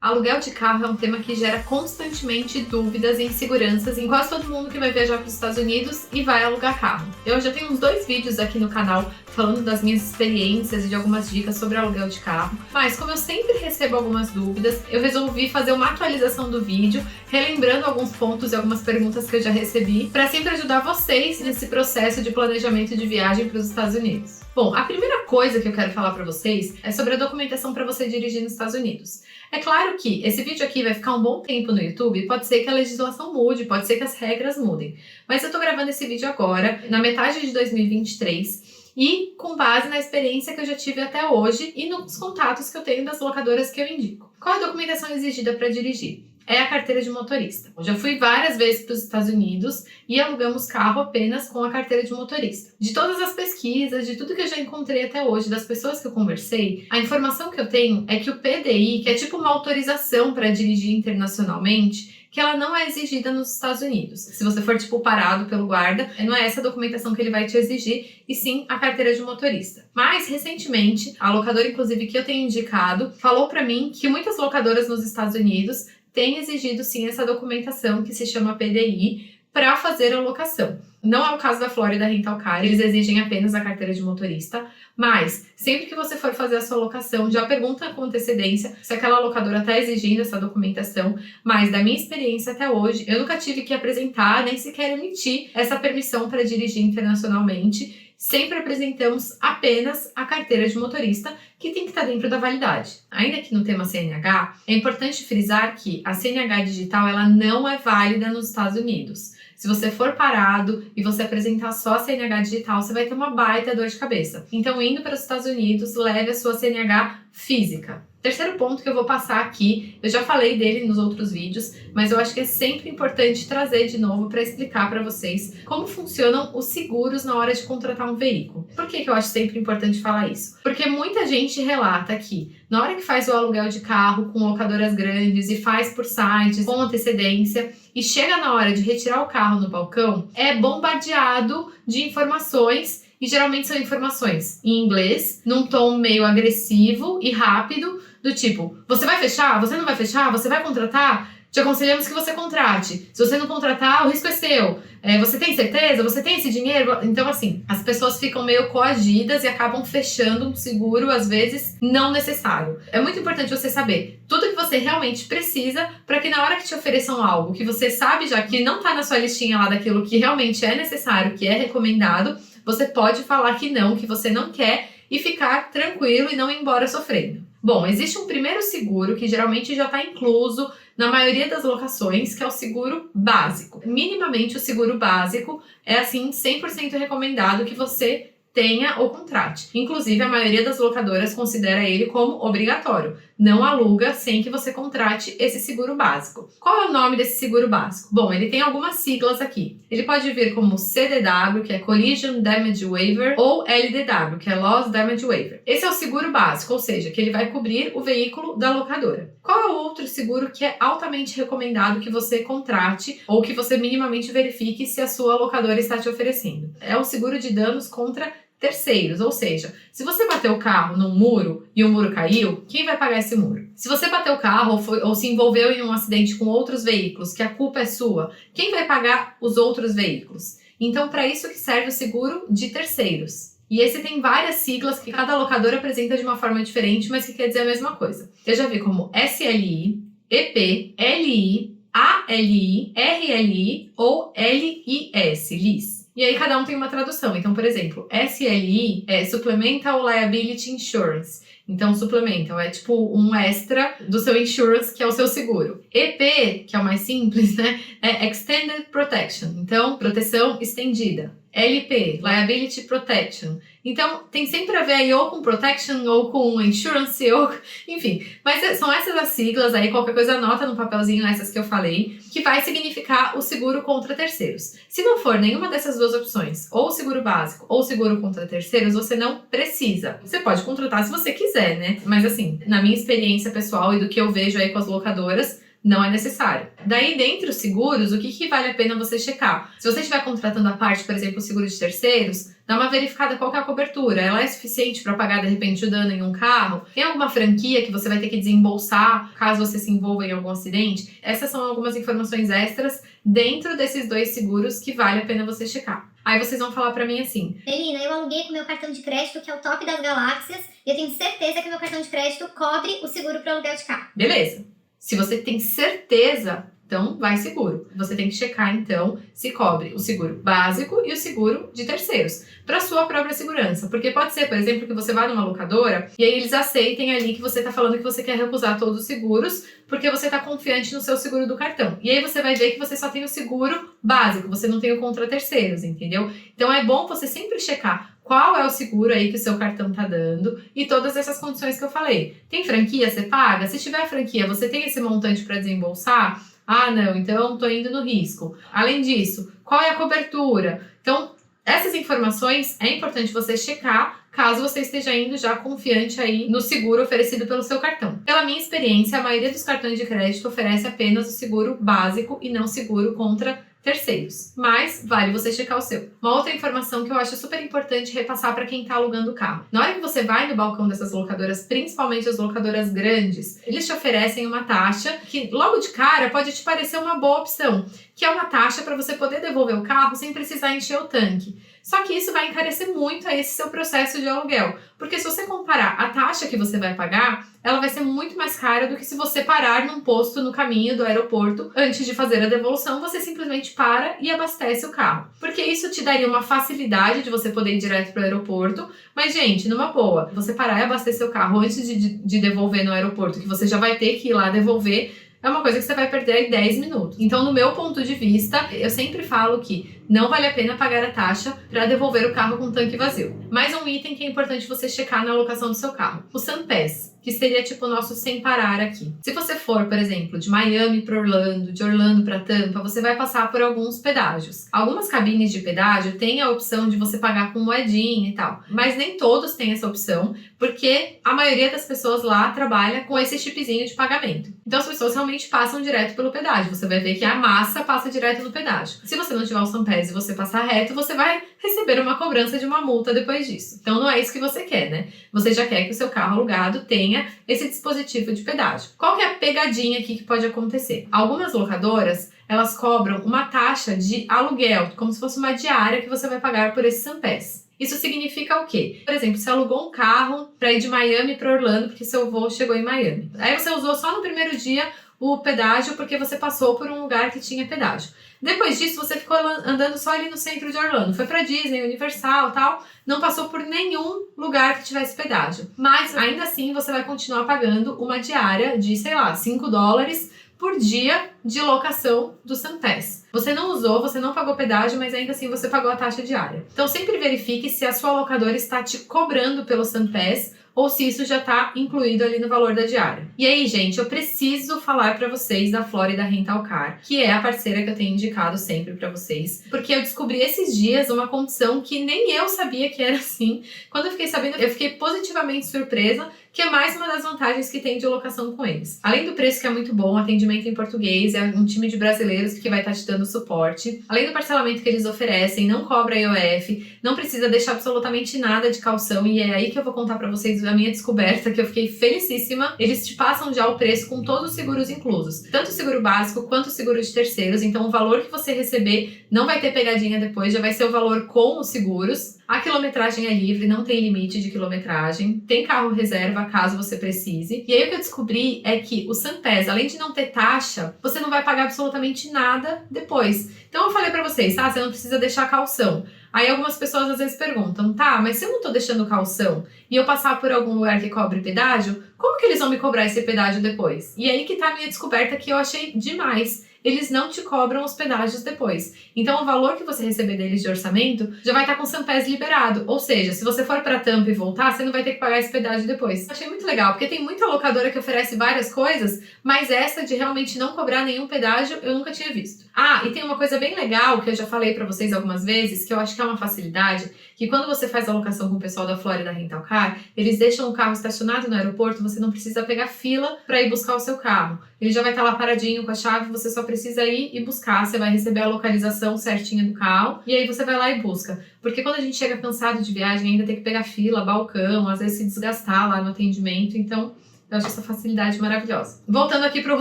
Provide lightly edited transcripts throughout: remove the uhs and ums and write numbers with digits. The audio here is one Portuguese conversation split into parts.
Aluguel de carro é um tema que gera constantemente dúvidas e inseguranças em quase todo mundo que vai viajar para os Estados Unidos e vai alugar carro. Eu já tenho uns 2 vídeos aqui no canal falando das minhas experiências e de algumas dicas sobre aluguel de carro, mas como eu sempre recebo algumas dúvidas, eu resolvi fazer uma atualização do vídeo, relembrando alguns pontos e algumas perguntas que eu já recebi, para sempre ajudar vocês nesse processo de planejamento de viagem para os Estados Unidos. Bom, a primeira coisa que eu quero falar para vocês é sobre a documentação para você dirigir nos Estados Unidos. É claro que esse vídeo aqui vai ficar um bom tempo no YouTube, pode ser que a legislação mude, pode ser que as regras mudem, mas eu tô gravando esse vídeo agora, na metade de 2023, e com base na experiência que eu já tive até hoje e nos contatos que eu tenho das locadoras que eu indico. Qual é a documentação exigida para dirigir? É a carteira de motorista. Eu já fui várias vezes para os Estados Unidos e alugamos carro apenas com a carteira de motorista. De todas as pesquisas, de tudo que eu já encontrei até hoje, das pessoas que eu conversei, a informação que eu tenho é que o PDI, que é tipo uma autorização para dirigir internacionalmente, que ela não é exigida nos Estados Unidos. Se você for, parado pelo guarda, não é essa documentação que ele vai te exigir, e sim a carteira de motorista. Mas, recentemente, a locadora, inclusive, que eu tenho indicado, falou para mim que muitas locadoras nos Estados Unidos têm exigido, sim, essa documentação que se chama PDI para fazer a locação. Não é o caso da Florida Rental Car, eles exigem apenas a carteira de motorista, mas sempre que você for fazer a sua locação, já pergunta com antecedência se aquela locadora está exigindo essa documentação, mas da minha experiência até hoje, eu nunca tive que apresentar, nem sequer emitir essa permissão para dirigir internacionalmente. Sempre apresentamos apenas a carteira de motorista, que tem que estar dentro da validade. Ainda que no tema CNH, é importante frisar que a CNH digital ela não é válida nos Estados Unidos. Se você for parado e você apresentar só a CNH digital, você vai ter uma baita dor de cabeça. Então, indo para os Estados Unidos, leve a sua CNH física. Terceiro ponto que eu vou passar aqui, eu já falei dele nos outros vídeos, mas eu acho que é sempre importante trazer de novo para explicar para vocês como funcionam os seguros na hora de contratar um veículo. Por que eu acho sempre importante falar isso? Porque muita gente relata que na hora que faz o aluguel de carro com locadoras grandes e faz por sites com antecedência e chega na hora de retirar o carro no balcão, é bombardeado de informações. E geralmente são informações em inglês, num tom meio agressivo e rápido, do tipo, você vai fechar? Você não vai fechar? Você vai contratar? Te aconselhamos que você contrate. Se você não contratar, o risco é seu. Você tem certeza? Você tem esse dinheiro? Então, assim, as pessoas ficam meio coagidas e acabam fechando um seguro, às vezes, não necessário. É muito importante você saber tudo que você realmente precisa para que na hora que te ofereçam algo que você sabe já que não está na sua listinha lá daquilo que realmente é necessário, que é recomendado, você pode falar que você não quer e ficar tranquilo e não ir embora sofrendo. Bom, existe um primeiro seguro que geralmente já está incluso na maioria das locações, que é o seguro básico. Minimamente o seguro básico é assim 100% recomendado que você tenha ou contrate. Inclusive, a maioria das locadoras considera ele como obrigatório. Não aluga sem que você contrate esse seguro básico. Qual é o nome desse seguro básico? Bom, ele tem algumas siglas aqui. Ele pode vir como CDW, que é Collision Damage Waiver, ou LDW, que é Loss Damage Waiver. Esse é o seguro básico, ou seja, que ele vai cobrir o veículo da locadora. Qual é o outro seguro que é altamente recomendado que você contrate ou que você minimamente verifique se a sua locadora está te oferecendo? É o seguro de danos contra terceiros, ou seja, se você bateu o carro num muro e o muro caiu, quem vai pagar esse muro? Se você bateu o carro ou se envolveu em um acidente com outros veículos, que a culpa é sua, quem vai pagar os outros veículos? Então, para isso que serve o seguro de terceiros. E esse tem várias siglas que cada locadora apresenta de uma forma diferente, mas que quer dizer a mesma coisa. Eu já vi como SLI, EP, LI, ALI, RLI ou LIS, LIS. E aí cada um tem uma tradução. Então, por exemplo, SLI é Supplemental Liability Insurance. Então, Supplemental é tipo um extra do seu insurance, que é o seu seguro. EP, que é o mais simples, né? É Extended Protection. Então, proteção estendida. LP, Liability Protection. Então, tem sempre a ver aí ou com protection, ou com insurance, ou... enfim. Mas são essas as siglas aí, qualquer coisa anota no papelzinho essas que eu falei, que vai significar o seguro contra terceiros. Se não for nenhuma dessas duas opções, ou seguro básico, ou seguro contra terceiros, você não precisa. Você pode contratar se você quiser, né? Mas assim, na minha experiência pessoal e do que eu vejo aí com as locadoras, não é necessário. Daí, dentre os seguros, o que vale a pena você checar? Se você estiver contratando à parte, por exemplo, o seguro de terceiros, Dá uma verificada qual que é a cobertura. Ela é suficiente para pagar, de repente, o dano em um carro? Tem alguma franquia que você vai ter que desembolsar caso você se envolva em algum acidente? Essas são algumas informações extras dentro desses 2 seguros que vale a pena você checar. Aí vocês vão falar pra mim assim: Melina, eu aluguei com meu cartão de crédito, que é o top das galáxias, e eu tenho certeza que meu cartão de crédito cobre o seguro para aluguel de carro. Beleza. Se você tem certeza, então vai seguro. Você tem que checar, então, se cobre o seguro básico e o seguro de terceiros, para sua própria segurança. Porque pode ser, por exemplo, que você vá numa locadora e aí eles aceitem ali que você tá falando que você quer recusar todos os seguros porque você tá confiante no seu seguro do cartão. E aí você vai ver que você só tem o seguro básico, você não tem o contra terceiros, entendeu? Então é bom você sempre checar qual é o seguro aí que o seu cartão tá dando e todas essas condições que eu falei. Tem franquia, você paga? Se tiver franquia, você tem esse montante para desembolsar? Ah, não, então tô indo no risco. Além disso, qual é a cobertura? Então, essas informações é importante você checar caso você esteja indo já confiante aí no seguro oferecido pelo seu cartão. Pela minha experiência, a maioria dos cartões de crédito oferece apenas o seguro básico e não seguro contra terceiros, mas vale você checar o seu. Uma outra informação que eu acho super importante repassar para quem está alugando o carro. Na hora que você vai no balcão dessas locadoras, principalmente as locadoras grandes, eles te oferecem uma taxa que logo de cara pode te parecer uma boa opção, que é uma taxa para você poder devolver o carro sem precisar encher o tanque. Só que isso vai encarecer muito esse seu processo de aluguel, porque se você comparar a taxa que você vai pagar, ela vai ser muito mais cara do que se você parar num posto no caminho do aeroporto antes de fazer a devolução, você simplesmente para e abastece o carro. Porque isso te daria uma facilidade de você poder ir direto para o aeroporto, mas gente, numa boa, você parar e abastecer o carro antes de devolver no aeroporto, que você já vai ter que ir lá devolver, é uma coisa que você vai perder aí 10 minutos. Então, no meu ponto de vista, eu sempre falo que não vale a pena pagar a taxa para devolver o carro com o tanque vazio. Mais um item que é importante você checar na alocação do seu carro: o SunPass, que seria tipo o nosso sem parar aqui. Se você for, por exemplo, de Miami para Orlando, de Orlando para Tampa, você vai passar por alguns pedágios. Algumas cabines de pedágio têm a opção de você pagar com moedinha e tal, mas nem todos têm essa opção, porque a maioria das pessoas lá trabalha com esse chipzinho de pagamento. Então as pessoas realmente passam direto pelo pedágio. Você vai ver que a massa passa direto no pedágio. Se você não tiver o SunPass e você passar reto, você vai receber uma cobrança de uma multa depois disso. Então não é isso que você quer, né? Você já quer que o seu carro alugado tenha esse dispositivo de pedágio. Qual que é a pegadinha aqui que pode acontecer? Algumas locadoras, elas cobram uma taxa de aluguel, como se fosse uma diária que você vai pagar por esse SunPass. Isso significa o quê? Por exemplo, você alugou um carro para ir de Miami para Orlando porque seu voo chegou em Miami. Aí você usou só no primeiro dia o pedágio porque você passou por um lugar que tinha pedágio. Depois disso, você ficou andando só ali no centro de Orlando. Foi pra Disney, Universal e tal. Não passou por nenhum lugar que tivesse pedágio. Mas, ainda assim, você vai continuar pagando uma diária de, sei lá, $5 por dia de locação do SunPass. Você não usou, você não pagou pedágio, mas ainda assim você pagou a taxa diária. Então, sempre verifique se a sua locadora está te cobrando pelo SunPass ou se isso já está incluído ali no valor da diária. E aí, gente, eu preciso falar para vocês da Florida Rental Car, que é a parceira que eu tenho indicado sempre para vocês, porque eu descobri esses dias uma condição que nem eu sabia que era assim. Quando eu fiquei sabendo, eu fiquei positivamente surpresa, que é mais uma das vantagens que tem de locação com eles. Além do preço, que é muito bom, atendimento em português, é um time de brasileiros que vai estar te dando suporte. Além do parcelamento que eles oferecem, não cobra IOF, não precisa deixar absolutamente nada de caução, e é aí que eu vou contar para vocês a minha descoberta, que eu fiquei felicíssima. Eles te passam já o preço com todos os seguros inclusos, tanto o seguro básico quanto o seguro de terceiros. Então o valor que você receber não vai ter pegadinha depois, já vai ser o valor com os seguros. A quilometragem é livre, não tem limite de quilometragem, tem carro reserva caso você precise. E aí o que eu descobri é que o SunPass, além de não ter taxa, você não vai pagar absolutamente nada depois. Então eu falei pra vocês, tá? Você não precisa deixar calção. Aí algumas pessoas às vezes perguntam, tá, mas se eu não tô deixando calção e eu passar por algum lugar que cobre pedágio, como que eles vão me cobrar esse pedágio depois? E aí que tá a minha descoberta, que eu achei demais. Eles não te cobram os pedágios depois. Então, o valor que você receber deles de orçamento já vai estar com o SunPass liberado. Ou seja, se você for para Tampa e voltar, você não vai ter que pagar esse pedágio depois. Achei muito legal, porque tem muita locadora que oferece várias coisas, mas essa de realmente não cobrar nenhum pedágio, eu nunca tinha visto. Ah, e tem uma coisa bem legal, que eu já falei para vocês algumas vezes, que eu acho que é uma facilidade, que quando você faz a locação com o pessoal da Florida Rental Car, eles deixam o carro estacionado no aeroporto, você não precisa pegar fila para ir buscar o seu carro. Ele já vai estar lá paradinho com a chave, você só precisa ir e buscar, você vai receber a localização certinha do carro, e aí você vai lá e busca. Porque quando a gente chega cansado de viagem, ainda tem que pegar fila, balcão, às vezes se desgastar lá no atendimento, então eu acho essa facilidade maravilhosa. Voltando aqui para o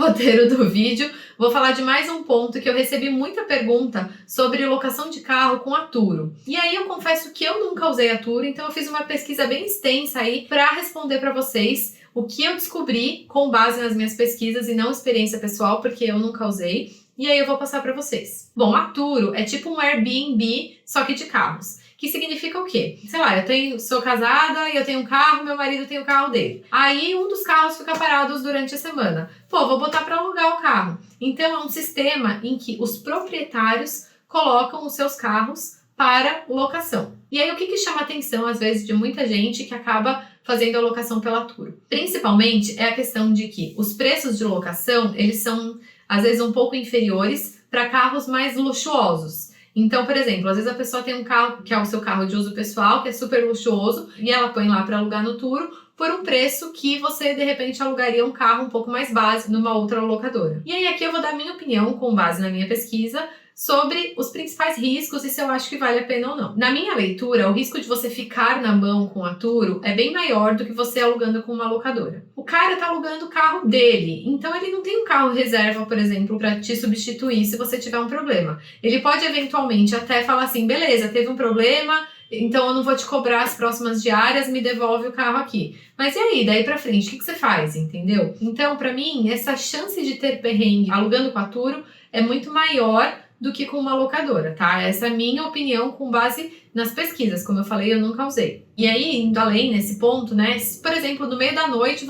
roteiro do vídeo, vou falar de mais um ponto que eu recebi muita pergunta sobre locação de carro com a Turo. E aí eu confesso que eu nunca usei a Turo, então eu fiz uma pesquisa bem extensa aí para responder para vocês o que eu descobri com base nas minhas pesquisas e não experiência pessoal, porque eu nunca usei. E aí eu vou passar para vocês. Bom, a Turo é tipo um Airbnb, só que de carros. Que significa o quê? Sei lá, sou casada e eu tenho um carro, meu marido tem o carro dele. Aí um dos carros fica parado durante a semana. Pô, vou botar para alugar o carro. Então é um sistema em que os proprietários colocam os seus carros para locação. E aí o que chama a atenção às vezes de muita gente que acaba fazendo a locação pela Turo? Principalmente é a questão de que os preços de locação, eles são às vezes um pouco inferiores para carros mais luxuosos. Então, por exemplo, às vezes a pessoa tem um carro que é o seu carro de uso pessoal, que é super luxuoso, e ela põe lá para alugar no Turo por um preço que você, de repente, alugaria um carro um pouco mais básico numa outra locadora. E aí aqui eu vou dar minha opinião, com base na minha pesquisa, sobre os principais riscos e se eu acho que vale a pena ou não. Na minha leitura, o risco de você ficar na mão com a Turo é bem maior do que você alugando com uma locadora. O cara tá alugando o carro dele, então ele não tem um carro reserva, por exemplo, para te substituir se você tiver um problema. Ele pode eventualmente até falar assim, beleza, teve um problema, então eu não vou te cobrar as próximas diárias, me devolve o carro aqui. Mas e aí, daí pra frente, o que você faz, entendeu? Então, pra mim, essa chance de ter perrengue alugando com a Turo é muito maior do que com uma locadora, tá? Essa é a minha opinião com base nas pesquisas. Como eu falei, eu nunca usei. E aí, indo além nesse ponto, né? Se, por exemplo, no meio da noite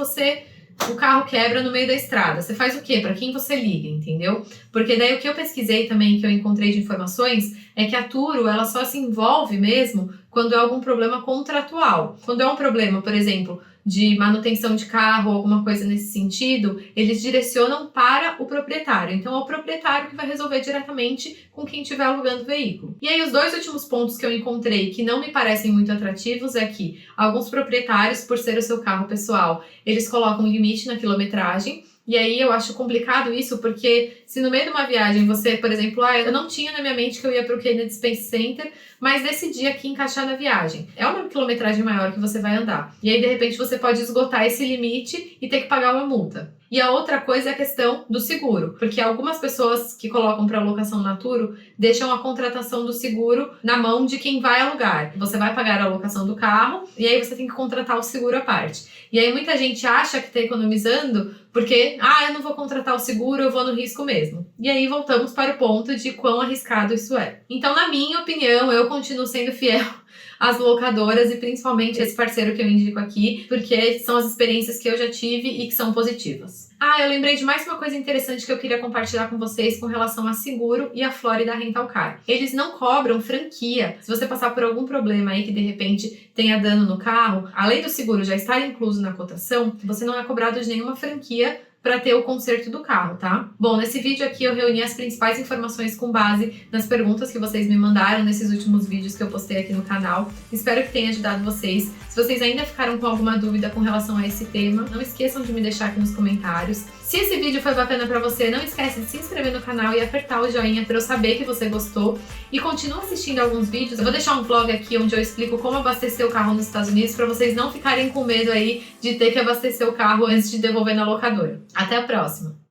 o carro quebra no meio da estrada. Você faz o quê? Para quem você liga, entendeu? Porque daí o que eu pesquisei também, que eu encontrei de informações, é que a Turo, ela só se envolve mesmo quando é algum problema contratual. Quando é um problema, por exemplo, de manutenção de carro, alguma coisa nesse sentido, eles direcionam para o proprietário. Então é o proprietário que vai resolver diretamente com quem estiver alugando o veículo. E aí os dois últimos pontos que eu encontrei que não me parecem muito atrativos é que alguns proprietários, por ser o seu carro pessoal, eles colocam um limite na quilometragem. E aí eu acho complicado isso, porque se no meio de uma viagem você, por exemplo, eu não tinha na minha mente que eu ia para o Kennedy Space Center, mas decidi aqui encaixar na viagem. É uma quilometragem maior que você vai andar. E aí, de repente, você pode esgotar esse limite e ter que pagar uma multa. E a outra coisa é a questão do seguro, porque algumas pessoas que colocam para locação na Turo deixam a contratação do seguro na mão de quem vai alugar. Você vai pagar a locação do carro e aí você tem que contratar o seguro à parte. E aí muita gente acha que está economizando porque, eu não vou contratar o seguro, eu vou no risco mesmo. E aí voltamos para o ponto de quão arriscado isso é. Então, na minha opinião, eu continuo sendo fiel às locadoras e principalmente esse parceiro que eu indico aqui, porque são as experiências que eu já tive e que são positivas. Eu lembrei de mais uma coisa interessante que eu queria compartilhar com vocês com relação a seguro e a Florida Rental Car. Eles não cobram franquia. Se você passar por algum problema aí que de repente tenha dano no carro, além do seguro já estar incluso na cotação, você não é cobrado de nenhuma franquia para ter o conserto do carro, tá? Bom, nesse vídeo aqui eu reuni as principais informações com base nas perguntas que vocês me mandaram nesses últimos vídeos que eu postei aqui no canal. Espero que tenha ajudado vocês. Se vocês ainda ficaram com alguma dúvida com relação a esse tema, não esqueçam de me deixar aqui nos comentários. Se esse vídeo foi bacana pra você, não esquece de se inscrever no canal e apertar o joinha para eu saber que você gostou. E continua assistindo alguns vídeos. Eu vou deixar um vlog aqui onde eu explico como abastecer o carro nos Estados Unidos para vocês não ficarem com medo aí de ter que abastecer o carro antes de devolver na locadora. Até a próxima!